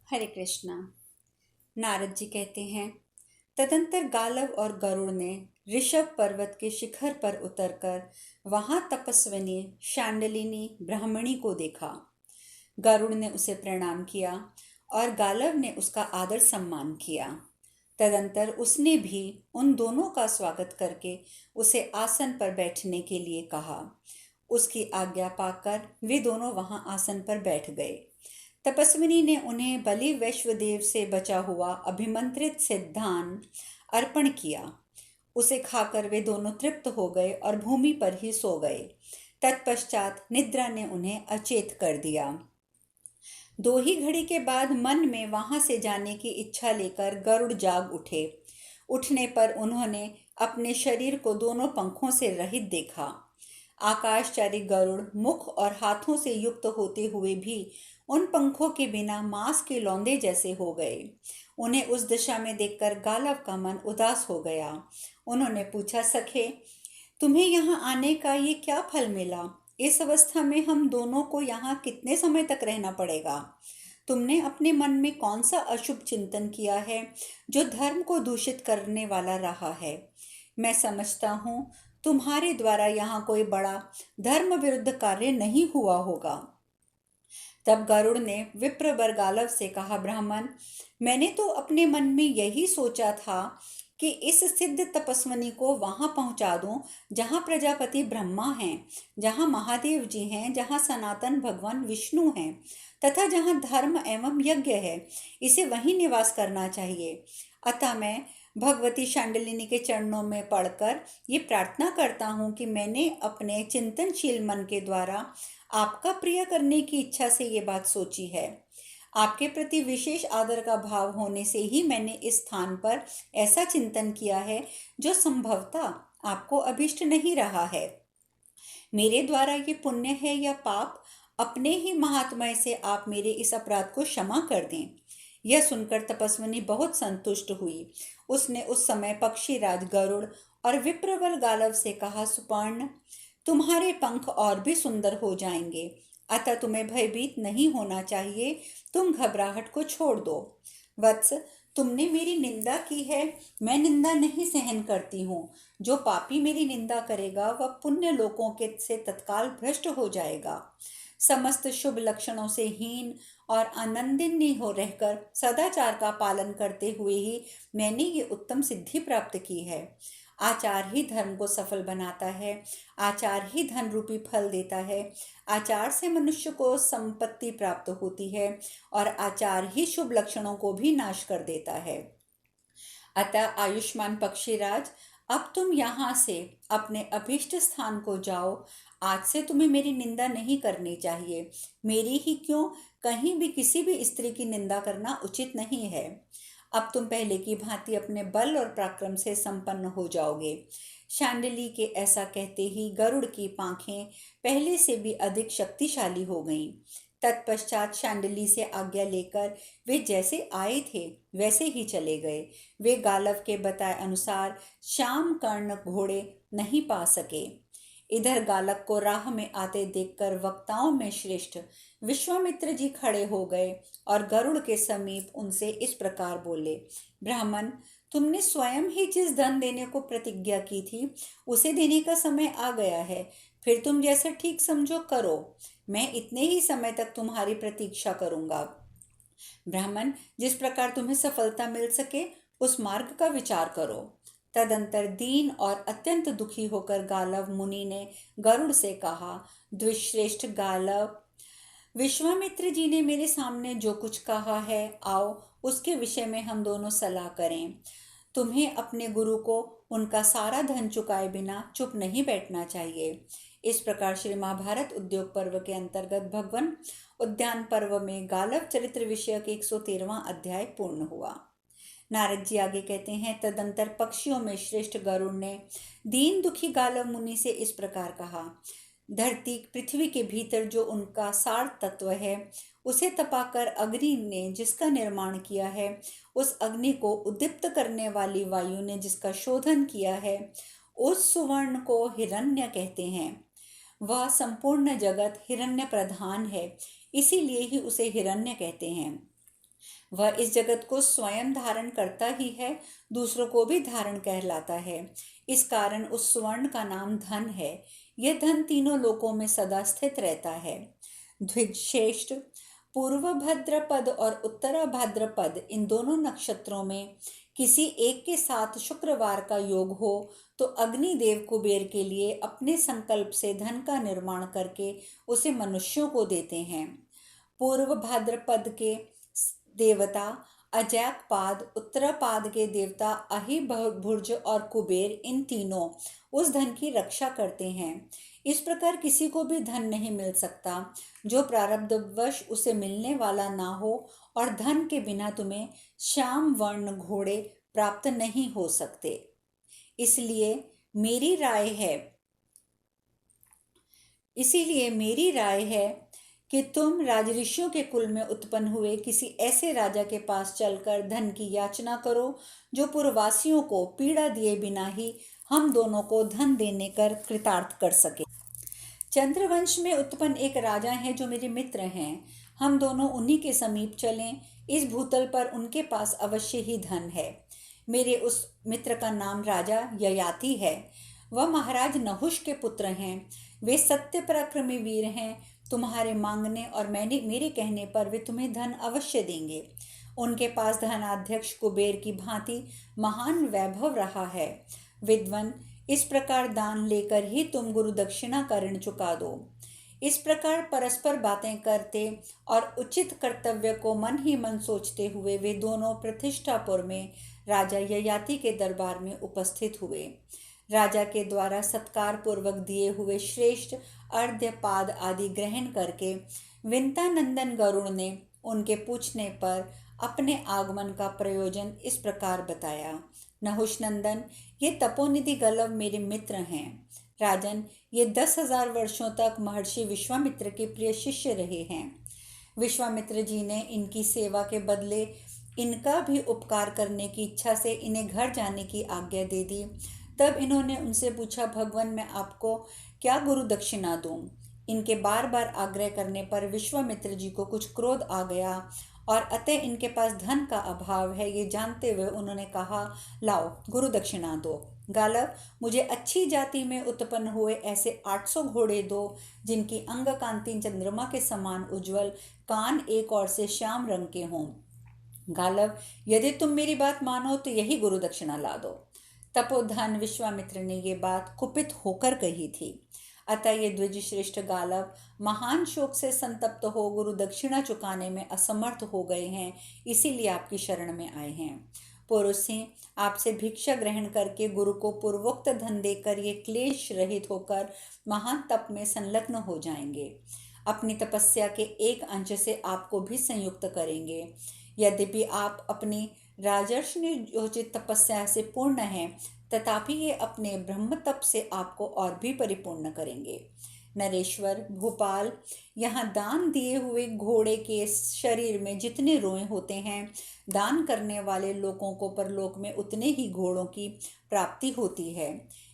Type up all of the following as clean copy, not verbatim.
हरे कृष्णा। नारद जी कहते हैं, तदंतर गालव और गरुड़ ने ऋषभ पर्वत के शिखर पर उतरकर वहां तपस्विनी शांडलिनी ब्राह्मणी को देखा। गरुड़ ने उसे प्रणाम किया और गालव ने उसका आदर सम्मान किया। तदंतर उसने भी उन दोनों का स्वागत करके उसे आसन पर बैठने के लिए कहा। उसकी आज्ञा पाकर वे दोनों वहां आसन पर बैठ गए। तपस्विनी ने उन्हें बलि वैश्वदेव से बचा हुआ अभिमंत्रित सिद्धान अर्पण किया। उसे खाकर वे दोनों तृप्त हो गए और भूमि पर ही सो गए। तत्पश्चात निद्रा ने उन्हें अचेत कर दिया। 2 ही घड़ी के बाद मन में वहां से जाने की इच्छा लेकर गरुड़ जाग उठे। उठने पर उन्होंने अपने शरीर को दोनों पंखों से रहित देखा। आकाशचारी गरुड़ मुख और हाथों से युक्त होते हुए भी उन पंखों के बिना मांस के लौंदे जैसे हो गए। उन्हें उस दशा में देखकर गालव का मन उदास हो गया। उन्होंने पूछा, सखे, तुम्हें यहाँ आने का ये क्या फल मिला? इस अवस्था में हम दोनों को यहाँ कितने समय तक रहना पड़ेगा? तुमने अपने मन में कौन सा अशुभ चिंतन किया है जो धर्म को दूषित करने वाला रहा है? मैं समझता हूँ तुम्हारे द्वारा यहाँ कोई बड़ा धर्म विरुद्ध कार्य नहीं हुआ होगा। तब गरुड़ ने विप्रवर गालव से कहा, ब्राह्मण, मैंने तो अपने मन में यही सोचा था कि इस सिद्ध तपस्विनी को वहां पहुंचा दूं जहां प्रजापति ब्रह्मा हैं, जहां महादेव जी हैं, जहां सनातन भगवान विष्णु हैं तथा जहां धर्म एवं यज्ञ है। इसे वहीं निवास करना चाहिए। अतः मैं भगवती शांडिलिनी के चरणों में पड़कर ये प्रार्थना करता हूँ कि मैंने अपने चिंतनशील मन के द्वारा आपका प्रिय करने की इच्छा से ये बात सोची है। आपके प्रति विशेष आदर का भाव होने से ही मैंने इस स्थान पर ऐसा चिंतन किया है जो संभवतः आपको अभिष्ट नहीं रहा है। मेरे द्वारा ये पुण्य है या पाप, अपने ही महात्म्य से आप मेरे इस अपराध को क्षमा कर दें। यह सुनकर तपस्विनी बहुत संतुष्ट हुई। उसने उस समय पक्षीराज गरुड़ और विप्रवर गालव से कहा, सुपर्ण, तुम्हारे पंख और भी सुंदर हो जाएंगे, अतः तुम्हें भयभीत नहीं होना चाहिए। तुम घबराहट को छोड़ दो। वत्स, तुमने मेरी निंदा की है, मैं निंदा नहीं सहन करती हूँ। जो पापी मेरी निंदा करेगा वह पुण्य लोकों के से तत्काल भ्रष्ट हो जाएगा। समस्त शुभ लक्षणों से हीन और आनंदिनी हो रहकर सदाचार का पालन करते हुए ही मैंने ये उत्तम सिद्धि प्राप्त की है। आचार ही धर्म को सफल बनाता है। आचार ही धन रूपी फल देता है। आचार से मनुष्य को संपत्ति प्राप्त होती है और आचार ही शुभ लक्षणों को भी नाश कर देता है। अतः आयुष्मान पक्षीराज, अब तुम यहाँ से अपने अभीष्ट स्थान को जाओ। आज से तुम्हें मेरी निंदा नहीं करनी चाहिए। मेरी ही क्यों, कहीं भी किसी भी स्त्री की निंदा करना उचित नहीं है। अब तुम पहले की भांति अपने बल और पराक्रम से संपन्न हो जाओगे। शांडिली के ऐसा कहते ही गरुड़ की पांखें पहले से भी अधिक शक्तिशाली हो गईं। तत्पश्चात शांडिली से आज्ञा लेकर वे जैसे आए थे वैसे ही चले गए। वे गालव के बताए अनुसार श्याम कर्ण घोड़े नहीं पा सके। इधर गालव को राह में आते देखकर वक्ताओं में श्रेष्ठ विश्वामित्र जी खड़े हो गए और गरुड़ के समीप उनसे इस प्रकार बोले, ब्राह्मण, तुमने स्वयं ही जिस धन देने को प्रतिज्ञा की थी उसे देने का समय आ गया है। फिर तुम जैसा ठीक समझो करो। मैं इतने ही समय तक तुम्हारी प्रतीक्षा करूंगा। ब्राह्मण, जिस प्रकार तुम्हें सफलता मिल सके उस मार्ग का विचार करो। तदंतर दीन और अत्यंत दुखी होकर गालव मुनि ने गरुड़ से कहा, द्विश्रेष्ठ गालव, विश्वामित्र जी ने मेरे सामने जो कुछ कहा है, आओ उसके विषय में हम दोनों सलाह करें। तुम्हें अपने गुरु को उनका सारा धन चुकाए बिना चुप नहीं बैठना चाहिए। इस प्रकार श्री महाभारत उद्योग पर्व के अंतर्गत भगवान उद्यान पर्व में गालव चरित्र विषयक 113वां अध्याय पूर्ण हुआ। नारद जी आगे कहते हैं, तदंतर पक्षियों में श्रेष्ठ गरुड़ ने दीन दुखी गालव मुनि से इस प्रकार कहा, धरती पृथ्वी के भीतर जो उनका सार तत्व है उसे तपाकर अग्नि ने जिसका निर्माण किया है, उस अग्नि को उद्दीप्त करने वाली वायु ने जिसका शोधन किया है, उस सुवर्ण को हिरण्य कहते हैं। वह संपूर्ण जगत हिरण्य प्रधान है, इसीलिए ही उसे हिरण्य कहते हैं। वह इस जगत को स्वयं धारण करता ही है, दूसरों को भी धारण कहलाता है। इस कारण उस स्वर्ण का नाम धन है। यह धन तीनों लोकों में सदा स्थित रहता है। द्विजश्रेष्ठ, पूर्व भाद्रपद और उत्तरा भाद्रपद इन दोनों नक्षत्रों में किसी एक के साथ शुक्रवार का योग हो तो अग्निदेव कुबेर के लिए अपने संकल्प से धन का निर्माण करके उसे मनुष्यों को देते हैं। पूर्व भाद्रपद के देवता अजैकपाद, उत्तरापाद के देवता अहिभुर्ज और कुबेर, इन तीनों उस धन की रक्षा करते हैं। इस प्रकार किसी को भी धन नहीं मिल सकता जो प्रारब्धवश उसे मिलने वाला ना हो, और धन के बिना तुम्हें श्याम वर्ण घोड़े प्राप्त नहीं हो सकते। इसलिए मेरी राय है कि तुम राजऋषियों के कुल में उत्पन्न हुए किसी ऐसे राजा के पास चलकर धन की याचना करो जो पूर्ववासियों को पीड़ा दिए बिना ही हम दोनों को धन देने कर कृतार्थ कर सके। चंद्रवंश में उत्पन्न एक राजा है जो मेरे मित्र हैं। हम दोनों उन्हीं के समीप चलें। इस भूतल पर उनके पास अवश्य ही धन है। मेरे उस मित्र का नाम राजा ययाति है। वह महाराज नहुष के पुत्र हैं। वे सत्य पराक्रमी वीर हैं। तुम्हारे मांगने और मेरे कहने पर वे तुम्हें धन अवश्य देंगे। उनके पास धनाध्यक्ष कुबेर की भांति महान वैभव रहा है। विद्वन, इस प्रकार दान लेकर ही तुम गुरु दक्षिणा का ऋण चुका दो। इस प्रकार परस्पर बातें करते और उचित कर्तव्य को मन ही मन सोचते हुए वे दोनों प्रतिष्ठापुर में राजा ययाति के दरबार में उपस्थित हुए। राजा के द्वारा सत्कार पूर्वक दिए हुए श्रेष्ठ अर्घ्यपाद आदि ग्रहण करके विंतानंदन गरुड़ ने उनके पूछने पर अपने आगमन का प्रयोजन इस प्रकार बताया। नहुष नंदन, ये तपोनिधि गलव मेरे मित्र हैं। राजन, ये 10,000 वर्षों तक महर्षि विश्वामित्र के प्रिय शिष्य रहे हैं। विश्वामित्र जी ने इनकी सेवा के बदले इनका भी उपकार करने की इच्छा से इन्हें घर जाने की आज्ञा दे दी। तब इन्होंने उनसे पूछा, भगवान, मैं आपको क्या गुरु दक्षिणा दूं? इनके बार बार आग्रह करने पर विश्वामित्र जी को कुछ क्रोध आ गया और अतः इनके पास धन का अभाव है ये जानते हुए उन्होंने कहा, लाओ गुरु दक्षिणा दो। गालव, मुझे अच्छी जाति में उत्पन्न हुए ऐसे 800 घोड़े दो जिनकी अंग कांति चंद्रमा के समान उज्जवल, कान एक ओर से श्याम रंग के हों। गालव, यदि तुम मेरी बात मानो तो यही गुरु दक्षिणा ला दो। तपोधन विश्वामित्र ने ये बात कुपित होकर कही थी। अतः ये द्विजश्रेष्ठ गालव महान शोक से संतप्त हो गुरु दक्षिणा चुकाने में असमर्थ हो गए हैं, इसीलिए आपकी शरण में आए हैं। पुरुष सिंह, आपसे भिक्षा ग्रहण करके गुरु को पूर्वोक्त धन देकर ये क्लेश रहित होकर महान तप में संलग्न हो जाएंगे। अपनी तपस्या के एक अंश से आपको भी संयुक्त करेंगे। यद्यपि आप अपनी राजर्षियोचित तपस्या से पूर्ण हैं, तथापि ये अपने ब्रह्म तप से आपको और भी परिपूर्ण करेंगे। नरेश्वर, भोपाल, यहाँ दान दिए हुए घोड़े के शरीर में जितने रोए होते हैं, दान करने वाले लोगों को परलोक में उतने ही घोड़ों की प्राप्ति होती है।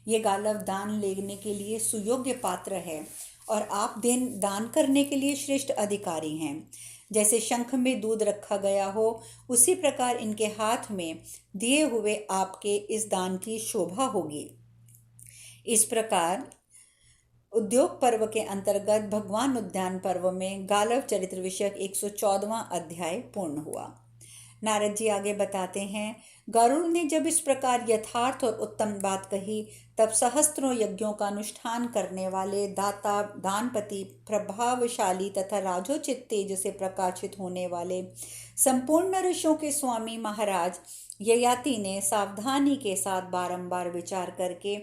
ये गालव दान लेने के लिए सुयोग्य पात्र है और आप दान करने के लिए श्रेष्ठ अधिकारी हैं। जैसे शंख में दूध रखा गया हो, उसी प्रकार इनके हाथ में दिए हुए आपके इस दान की शोभा होगी। इस प्रकार उद्योग पर्व के अंतर्गत भगवान उद्यान पर्व में गालव चरित्र विषयक 114वां अध्याय पूर्ण हुआ। नारद जी आगे बताते हैं, गरुड़ ने जब इस प्रकार यथार्थ और उत्तम बात कही, तब सहस्त्रों यज्ञों का अनुष्ठान करने वाले दाता, दानपति, प्रभावशाली तथा राजोचित तेज से प्रकाशित होने वाले संपूर्ण ऋषियों के स्वामी महाराज ययाति ने सावधानी के साथ बारंबार विचार करके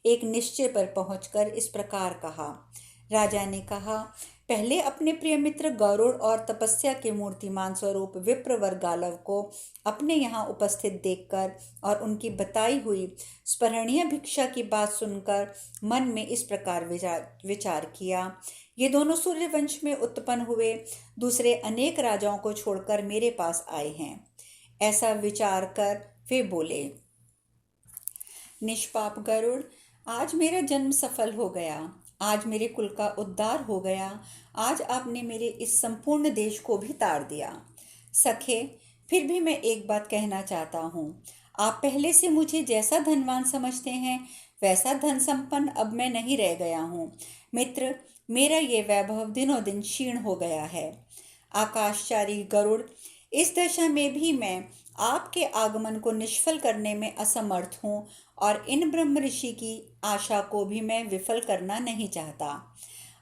एक निश्चय पर पहुंचकर इस प्रकार कहा। राजा ने कहा, पहले अपने प्रिय मित्र गरुड़ और तपस्या के मूर्तिमान स्वरूप विप्रवर गालव को अपने यहाँ उपस्थित देखकर और उनकी बताई हुई स्मरणीय भिक्षा की बात सुनकर मन में इस प्रकार विचार किया, ये दोनों सूर्यवंश में उत्पन्न हुए दूसरे अनेक राजाओं को छोड़कर मेरे पास आए हैं। ऐसा विचार कर वे बोले, निष्पाप गरुड़, आज मेरा जन्म सफल हो गया, आज मेरे कुल का उद्धार हो गया, आज आपने मेरे इस संपूर्ण देश को भी तार दिया। सखे, फिर भी मैं एक बात कहना चाहता हूँ। आप पहले से मुझे जैसा धनवान समझते हैं, वैसा धन संपन्न अब मैं नहीं रह गया हूँ। मित्र, मेरा ये वैभव दिनों दिन क्षीण हो गया है। आकाशचारी गरुड़, इस दशा में भी मैं आपके आगमन को निष्फल करने में असमर्थ हूँ और इन ब्रह्म ऋषि की आशा को भी मैं विफल करना नहीं चाहता।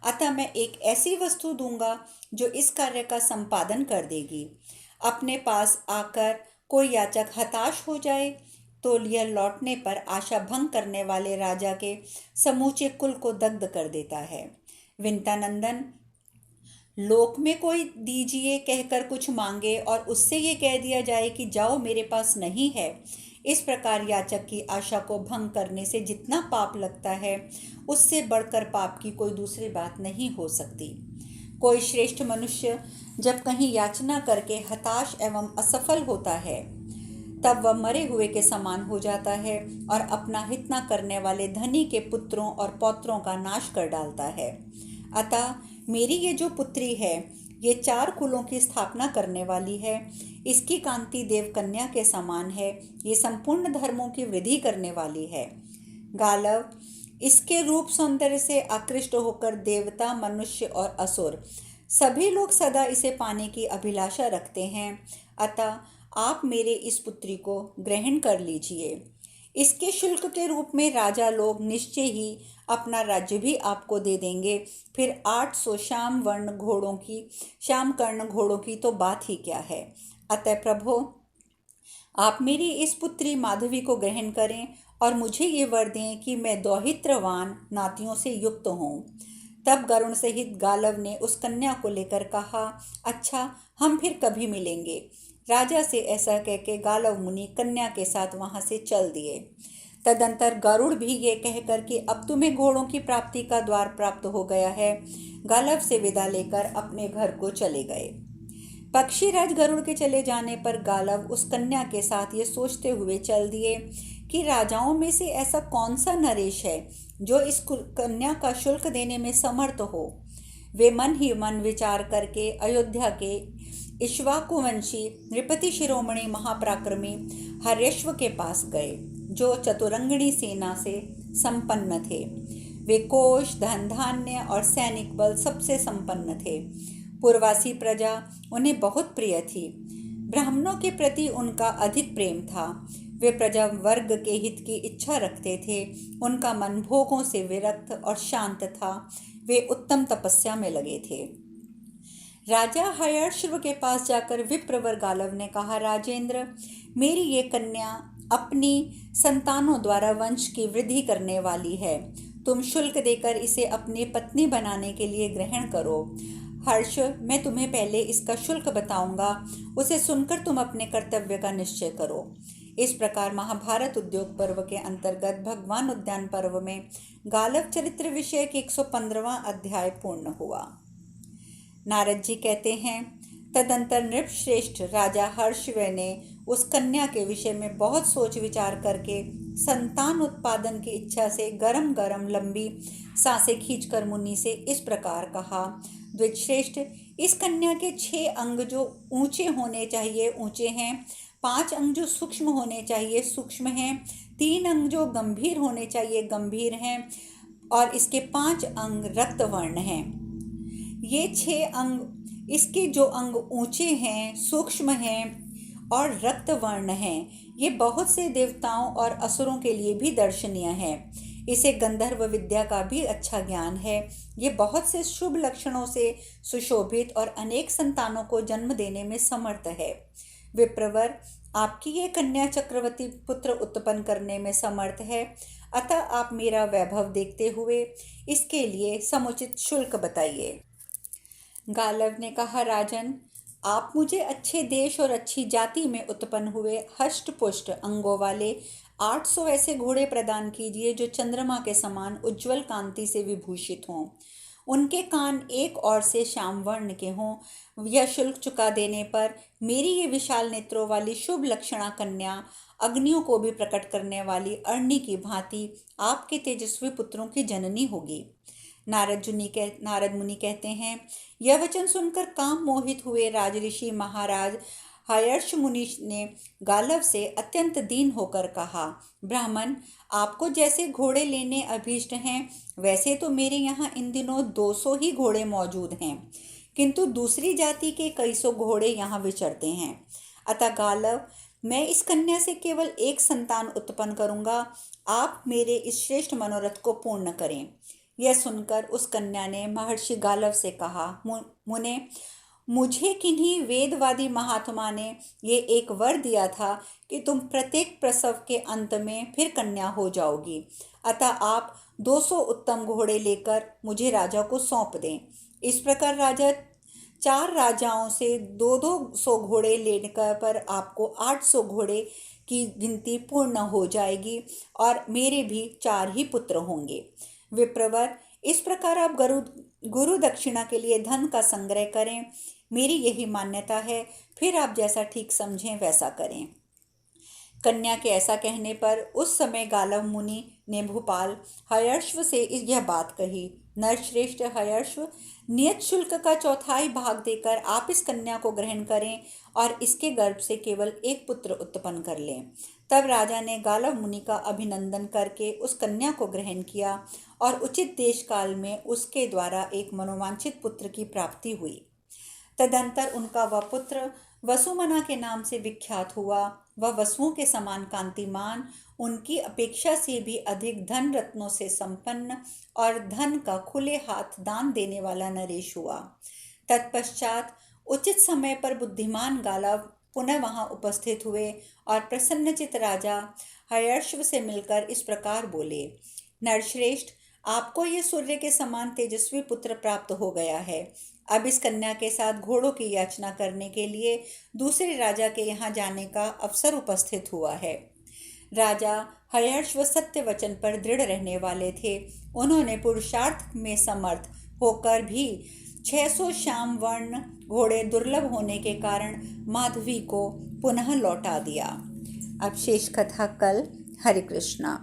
अतः मैं एक ऐसी वस्तु दूंगा जो इस कार्य का संपादन कर देगी। अपने पास आकर कोई याचक हताश हो जाए तो यह लौटने पर आशा भंग करने वाले राजा के समूचे कुल को दग्ध कर देता है। विंतानंदन, लोक में कोई दीजिए कहकर कुछ मांगे और उससे ये कह दिया जाए कि जाओ मेरे पास नहीं है, इस प्रकार याचक की आशा को भंग करने से जितना पाप लगता है, उससे बढ़कर पाप की कोई दूसरी बात नहीं हो सकती। कोई श्रेष्ठ मनुष्य जब कहीं याचना करके हताश एवं असफल होता है, तब वह मरे हुए के समान हो जाता है और अपना हित न करने वाले धनी के पुत्रों और पौत्रों का नाश कर डालता है। अतः मेरी ये जो पुत्री है, ये 4 कुलों की स्थापना करने वाली है। इसकी कांति देव कन्या के समान है। ये संपूर्ण धर्मों की वृद्धि करने वाली है। गालव, इसके रूप सौंदर्य से आकृष्ट होकर देवता, मनुष्य और असुर सभी लोग सदा इसे पाने की अभिलाषा रखते हैं। अतः आप मेरे इस पुत्री को ग्रहण कर लीजिए। इसके शुल्क के रूप में राजा लोग निश्चय ही अपना राज्य भी आपको दे देंगे। फिर 800 श्याम कर्ण घोड़ों की तो बात ही क्या है। अतः प्रभो, आप मेरी इस पुत्री माधवी को ग्रहण करें और मुझे ये वर दें कि मैं दौहित्रवान नातियों से युक्त हूँ। तब गरुण सहित गालव ने उस कन्या को लेकर कहा, अच्छा, हम फिर कभी मिलेंगे। राजा से ऐसा कहकर गालव मुनि कन्या के साथ वहां से चल दिए। तदंतर गरुड़ भी ये कहकर कि अब तुम्हें घोड़ों की प्राप्ति का द्वार प्राप्त हो गया है, गालव से विदा लेकर अपने घर को चले गए। पक्षीराज गरुड़ के चले जाने पर गालव उस कन्या के साथ ये सोचते हुए चल दिए कि राजाओं में से ऐसा कौन सा नरेश है जो इस कन्या का शुल्क देने में समर्थ हो। वे मन ही मन विचार करके अयोध्या के इक्ष्वाकुवंशी नृपति शिरोमणि महापराक्रमी हर्यश्व के पास गए, जो चतुरंगिणी सेना से संपन्न थे। वे कोष, धन धान्य और सैनिक बल सबसे संपन्न थे। पूर्वासी प्रजा उन्हें बहुत प्रिय थी। ब्राह्मणों के प्रति उनका अधिक प्रेम था। वे प्रजा वर्ग के हित की इच्छा रखते थे। उनका मन भोगों से विरक्त और शांत था। वे उत्तम तपस्या में लगे थे। राजा हर्यश्व के पास जाकर विप्रवर गालव ने कहा, राजेंद्र, मेरी ये कन्या अपनी संतानों द्वारा वंश की वृद्धि करने वाली है। तुम शुल्क देकर इसे अपनी पत्नी बनाने के लिए ग्रहण करो। हर्ष, मैं तुम्हें पहले इसका शुल्क बताऊंगा, उसे सुनकर तुम अपने कर्तव्य का निश्चय करो। इस प्रकार महाभारत उद्योग पर्व के अंतर्गत भगवान उद्यान पर्व में गालव चरित्र विषय के 115वां अध्याय पूर्ण हुआ। नारद जी कहते हैं, तदंतर नृपश्रेष्ठ राजा हर्षव ने उस कन्या के विषय में बहुत सोच विचार करके संतान उत्पादन की इच्छा से गरम गरम लंबी सांसें खींचकर मुनि से इस प्रकार कहा, द्विजश्रेष्ठ, इस कन्या के 6 अंग जो ऊंचे होने चाहिए ऊंचे हैं, 5 अंग जो सूक्ष्म होने चाहिए सूक्ष्म हैं, 3 अंग जो गंभीर होने चाहिए गंभीर हैं और इसके 5 अंग रक्तवर्ण हैं। ये 6 अंग, इसके जो अंग ऊंचे हैं, सूक्ष्म हैं और रक्तवर्ण हैं, ये बहुत से देवताओं और असुरों के लिए भी दर्शनीय है। इसे गंधर्व विद्या का भी अच्छा ज्ञान है। ये बहुत से शुभ लक्षणों से सुशोभित और अनेक संतानों को जन्म देने में समर्थ है। विप्रवर, आपकी ये कन्या चक्रवर्ती पुत्र उत्पन्न करने में समर्थ है। अतः आप मेरा वैभव देखते हुए इसके लिए समुचित शुल्क बताइए। गालव ने कहा, राजन, आप मुझे अच्छे देश और अच्छी जाति में उत्पन्न हुए हष्ट पुष्ट अंगों वाले 800 ऐसे घोड़े प्रदान कीजिए जो चंद्रमा के समान उज्जवल कांति से विभूषित हों। उनके कान एक ओर से श्याम वर्ण के हों। यह शुल्क चुका देने पर मेरी ये विशाल नेत्रों वाली शुभ लक्षणा कन्या अग्नियों को भी प्रकट करने वाली अरणी की भांति आपके तेजस्वी पुत्रों की जननी होगी। नारद मुनि कहते हैं, यह वचन सुनकर काम मोहित हुए राजऋषि महाराज हर्ष मुनि ने गालव से अत्यंत दीन होकर कहा, ब्राह्मण, आपको जैसे घोड़े लेने अभीष्ट हैं, वैसे तो मेरे यहाँ इन दिनों 200 ही घोड़े मौजूद हैं, किंतु दूसरी जाति के कई सौ घोड़े यहाँ विचरते हैं। अतः गालव, मैं इस कन्या से केवल एक संतान उत्पन्न करूंगा। आप मेरे इस श्रेष्ठ मनोरथ को पूर्ण करें। यह सुनकर उस कन्या ने महर्षि गालव से कहा, मुने, मुझे किन्हीं वेदवादी महात्मा ने ये एक वर दिया था कि तुम प्रत्येक प्रसव के अंत में फिर कन्या हो जाओगी। अतः आप 200 उत्तम घोड़े लेकर मुझे राजा को सौंप दें। इस प्रकार राजा 4 राजाओं से 200 घोड़े लेने पर आपको 800 घोड़े की गिनती पूर्ण हो जाएगी और मेरे भी 4 ही पुत्र होंगे। विप्रवर, इस प्रकार आप गुरु दक्षिणा के लिए धन का संग्रह करें। मेरी यही मान्यता है, फिर आप जैसा ठीक समझें वैसा करें। कन्या के ऐसा कहने पर उस समय गालव मुनि ने भूपाल हयर्श्व से यह बात कही, नरश्रेष्ठ हयर्श्व, नियत शुल्क का 1/4 भाग देकर आप इस कन्या को ग्रहण करें और इसके गर्भ से केवल एक पुत्र उत्पन्न कर लें। तब राजा ने गालव मुनि का अभिनंदन करके उस कन्या को ग्रहण किया और उचित देश काल में उसके द्वारा एक मनोवांछित पुत्र की प्राप्ति हुई। तदंतर उनका वह पुत्र वसुमना के नाम से विख्यात हुआ। वह वसुओं के समान कांतिमान, उनकी अपेक्षा से भी अधिक धन रत्नों से संपन्न और धन का खुले हाथ दान देने वाला नरेश हुआ। तत्पश्चात उचित समय पर बुद्धिमान गालव पुनः वहां उपस्थित हुए और प्रसन्नचित राजा हयर्श्व से मिलकर इस प्रकार बोले, नरश्रेष्ठ, आपको ये सूर्य के समान तेजस्वी पुत्र प्राप्त हो गया है। अब इस कन्या के साथ घोड़ों की याचना करने के लिए दूसरे राजा के यहाँ जाने का अवसर उपस्थित हुआ है। राजा हयर्श्व सत्य वचन पर दृढ़ रहने वाले थे। उन्होंने पुरुषार्थ में समर्थ होकर भी 600 श्याम वर्ण घोड़े दुर्लभ होने के कारण माधवी को पुनः लौटा दिया। अब शेष कथा कल। हरे कृष्णा।